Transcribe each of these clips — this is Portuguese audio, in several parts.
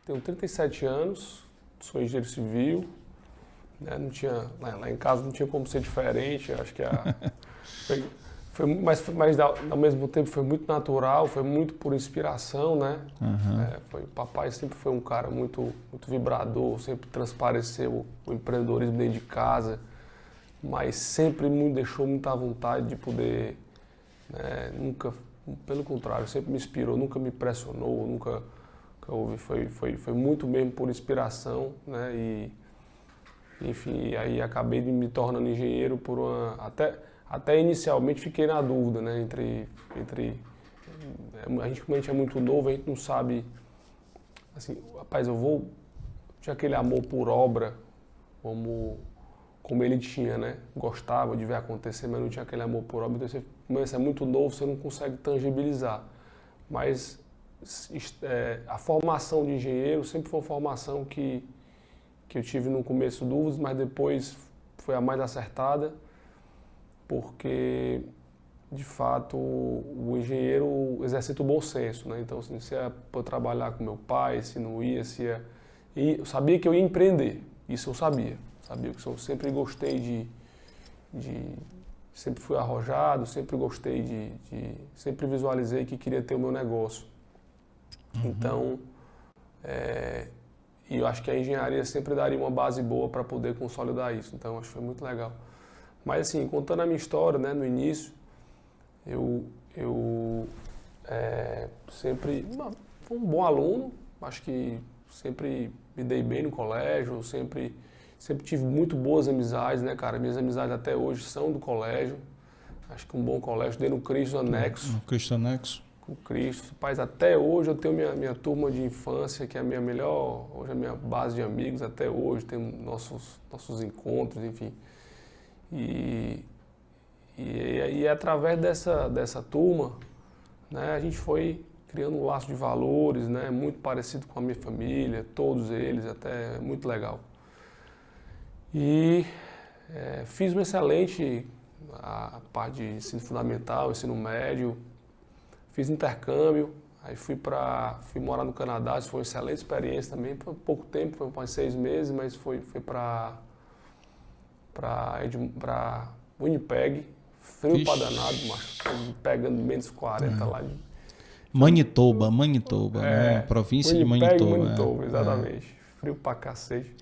tenho 37 anos, sou engenheiro civil, né? Não tinha, lá em casa não tinha como ser diferente, acho que mas ao mesmo tempo foi muito natural, foi muito por inspiração, né? O papai sempre foi um cara muito vibrador, sempre transpareceu o empreendedorismo dentro de casa, mas sempre me deixou muita vontade de poder, né? Nunca, pelo contrário, sempre me inspirou, nunca me pressionou, nunca houve, foi muito mesmo por inspiração, né? E, enfim, aí acabei me tornando engenheiro por até inicialmente fiquei na dúvida, né? A gente, como a gente é muito novo, a gente não sabe, assim, rapaz, tinha aquele amor por obra, como ele tinha, né? Gostava de ver acontecer, mas não tinha aquele amor por obra. Então você começa, é muito novo, você não consegue tangibilizar. Mas a formação de engenheiro sempre foi uma formação que eu tive no começo dúvidas, mas depois foi a mais acertada, porque, de fato, o engenheiro exercita o bom senso, né? Então, se é para trabalhar com meu pai, se não ia, E eu sabia que eu ia empreender, isso eu sabia. Sabia que eu sempre gostei sempre fui arrojado, sempre gostei sempre visualizei que queria ter o meu negócio. Então, e eu acho que a engenharia sempre daria uma base boa para poder consolidar isso. Então, acho que foi muito legal. Mas, assim, contando a minha história, né, no início, eu sempre fui um bom aluno. Acho que sempre me dei bem no colégio, sempre tive muito boas amizades, né, cara? Minhas amizades até hoje são do colégio. Acho que um bom colégio, estudei no Cristo Anexo. No Cristo Anexo? Com Cristo. Rapaz, até hoje eu tenho minha turma de infância, que é a minha melhor, hoje é a minha base de amigos, até hoje, temos nossos encontros, enfim. E através dessa turma, né, a gente foi criando um laço de valores, né, muito parecido com a minha família, todos eles, até muito legal. E fiz um excelente a parte de ensino fundamental, ensino médio, fiz intercâmbio, aí fui morar no Canadá, isso foi uma excelente experiência também, foi pouco tempo, foi mais 6 meses, mas foi para Winnipeg, frio pra danado, macho, pegando menos 40 lá. Manitoba, né? Província de Manitoba, exatamente. Frio pra cacete.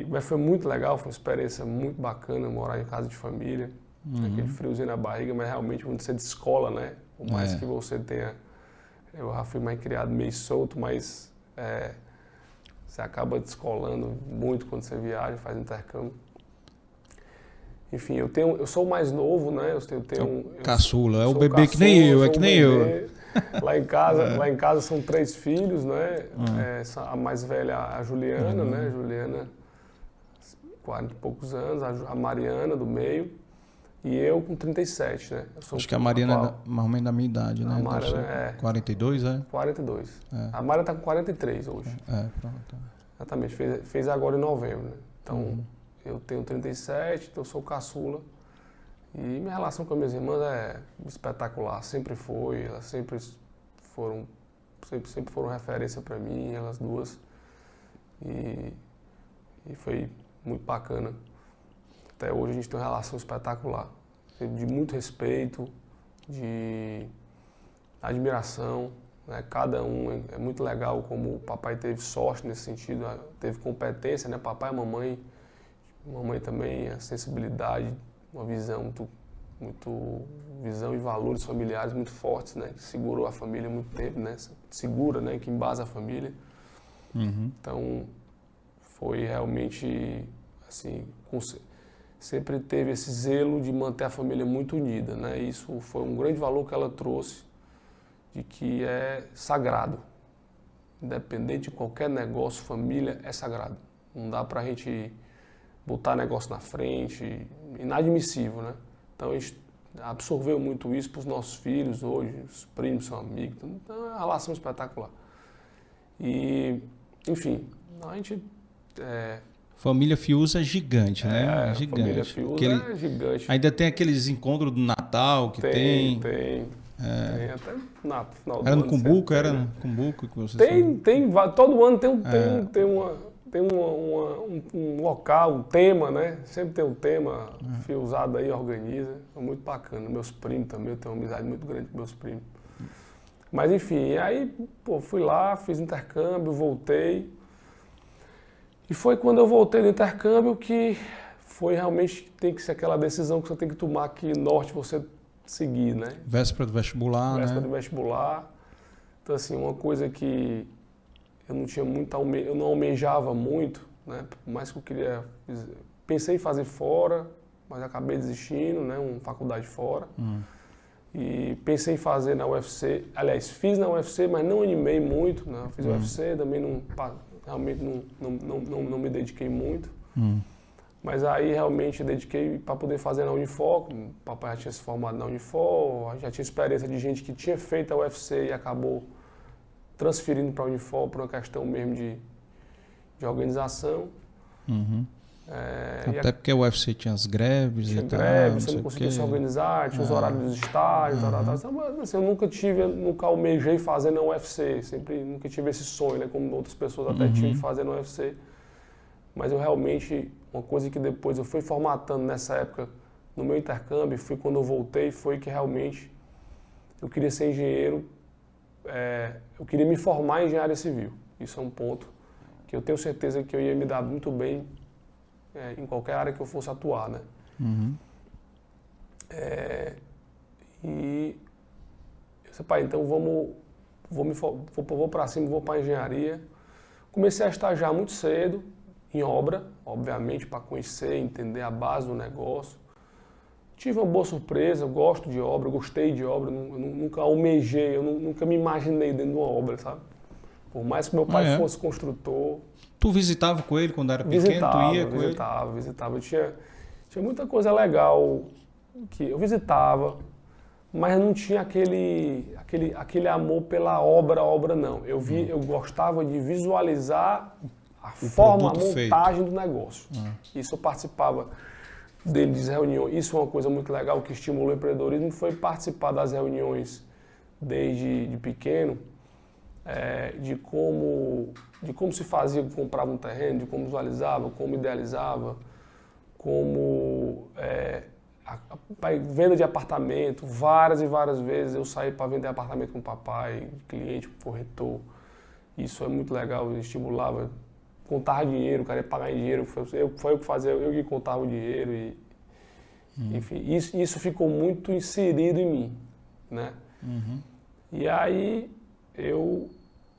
Mas foi muito legal, foi uma experiência muito bacana morar em casa de família, aquele friozinho na barriga, mas realmente quando você descola, né? Por mais que você tenha... Eu já fui mais criado meio solto, mas você acaba descolando muito quando você viaja, faz intercâmbio. Enfim, eu sou o mais novo, né? Caçula, é o bebê que nem eu, é que nem eu. Lá em casa são 3 filhos, né? A mais velha, a Juliana, né? Juliana, 40 e poucos anos, a Mariana, do meio, e eu com 37, né? Acho que a Mariana é mais ou menos da minha idade, né? A Mariana 42, é? 42. A Mariana tá com 43 hoje. Pronto. Exatamente, fez agora em novembro, né? Então, eu tenho 37, então eu sou caçula. E minha relação com as minhas irmãs é espetacular, sempre foi, elas sempre foram referência para mim, elas duas. E foi muito bacana. Até hoje a gente tem uma relação espetacular, de muito respeito, de admiração, né? Cada um é muito legal como o papai teve sorte nesse sentido, teve competência, né? Papai e mamãe também, a sensibilidade, uma visão visão e valores familiares muito fortes, né? Que segurou a família há muito tempo, né? Segura, né? Que embasa a família. Então, foi realmente, assim, sempre teve esse zelo de manter a família muito unida, né? Isso foi um grande valor que ela trouxe, de que é sagrado. Independente de qualquer negócio, família é sagrado. Não dá pra gente botar negócio na frente, inadmissível, né? Então a gente absorveu muito isso para os nossos filhos hoje, os primos são amigos, então é uma relação espetacular. E, enfim, a gente... Família Fiuza é gigante, né? Gigante. Família Fiuza é gigante. Ainda tem aqueles encontros do Natal que tem. Tem. Tem até na final do Era ano. no Cumbuco? sempre Era tem, no né? Cumbuco que você Todo ano tem um local, um tema, né? Sempre tem um tema, fio usado aí, organiza. É muito bacana. Meus primos também, eu tenho uma amizade muito grande com meus primos. Mas enfim, aí fui lá, fiz intercâmbio, voltei. E foi quando eu voltei do intercâmbio que foi realmente, tem que ser aquela decisão que você tem que tomar, que norte você seguir, né? Véspera do vestibular, Véspera né? do vestibular. Então assim, uma coisa que eu não tinha muito, eu não almejava muito, né? Por mais que eu queria, pensei em fazer fora, mas acabei desistindo, né? Uma faculdade fora. E pensei em fazer na UFC, aliás, fiz na UFC, mas não animei muito, né? Fiz UFC, também realmente não me dediquei muito. Mas aí realmente dediquei para poder fazer na Unifor. O papai já tinha se formado na Unifor, já tinha experiência de gente que tinha feito a UFC e acabou transferindo para a Unifor por uma questão mesmo de organização. Até porque o UFC tinha as greves tinha e tal. greve, você não conseguia se organizar, tinha os horários dos estádios, tal. Mas, assim, eu nunca almejei fazer na UFC, nunca tive esse sonho, né, como outras pessoas até tinham de fazer na UFC. Mas eu realmente, uma coisa que depois eu fui formatando nessa época, no meu intercâmbio, foi quando eu voltei, foi que realmente eu queria ser engenheiro, eu queria me formar em engenharia civil. Isso é um ponto que eu tenho certeza que eu ia me dar muito bem em qualquer área que eu fosse atuar, né? E eu disse, pai, então vou para cima, vou para engenharia. Comecei a estagiar muito cedo, em obra, obviamente, para conhecer, entender a base do negócio. Tive uma boa surpresa, eu gosto de obra, eu gostei de obra, eu nunca almejei, eu nunca me imaginei dentro de uma obra, sabe? Por mais que meu pai fosse construtor. Tu visitava com ele quando era pequeno? Tu ia com ele? Visitava. Tinha muita coisa legal que eu visitava, mas não tinha aquele amor pela obra não. Eu gostava de visualizar a forma, a montagem do negócio. Isso eu participava deles, reuniões. Isso é uma coisa muito legal que estimulou o empreendedorismo, foi participar das reuniões desde pequeno, de como se fazia, comprava um terreno, de como visualizava, como idealizava, como venda de apartamento. Várias e várias vezes eu saí para vender apartamento com o papai, cliente, corretor. Isso é muito legal, eu estimulava. Contava dinheiro, o cara ia pagar em dinheiro, foi eu que fazia, eu que contava o dinheiro. Enfim, isso ficou muito inserido em mim, né? E aí,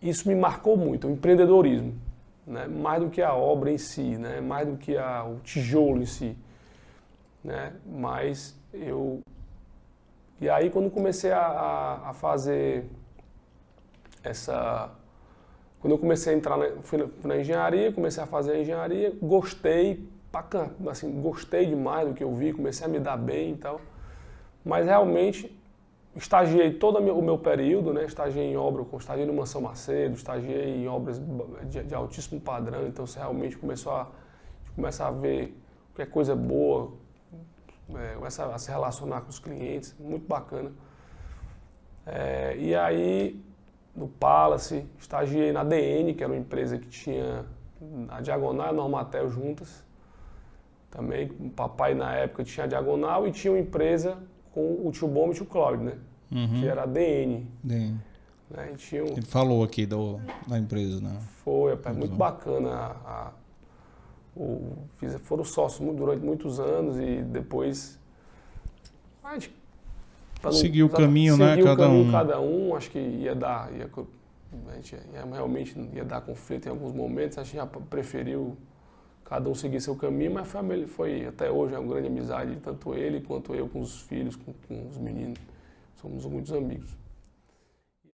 isso me marcou muito, o empreendedorismo, né? Mais do que a obra em si, né? Mais do que o tijolo em si, né? E aí, quando comecei a fazer quando eu comecei a entrar, fui na engenharia, comecei a fazer a engenharia, gostei, assim, gostei demais do que eu vi, comecei a me dar bem e tal. Mas realmente, estagiei todo o meu período, né? Estagiei em obra, estagiei no Mansão Macedo, estagiei em obras de altíssimo padrão, então você realmente começa a ver o que é coisa boa, começa a se relacionar com os clientes, muito bacana. E aí, no Palace, estagiei na DN, que era uma empresa que tinha a Diagonal e a Normatel juntas. Também, o papai na época tinha a Diagonal e tinha uma empresa com o tio Bom e o tio Cláudio, né? Que era a DN. Né? Ele falou aqui da empresa, né? Foi, muito bacana. Foram sócios durante muitos anos e depois seguiu o caminho, né? Cada um, acho que realmente ia dar conflito em alguns momentos, a gente já preferiu cada um seguir seu caminho, mas foi até hoje uma grande amizade, tanto ele quanto eu com os filhos, com os meninos, somos muitos amigos.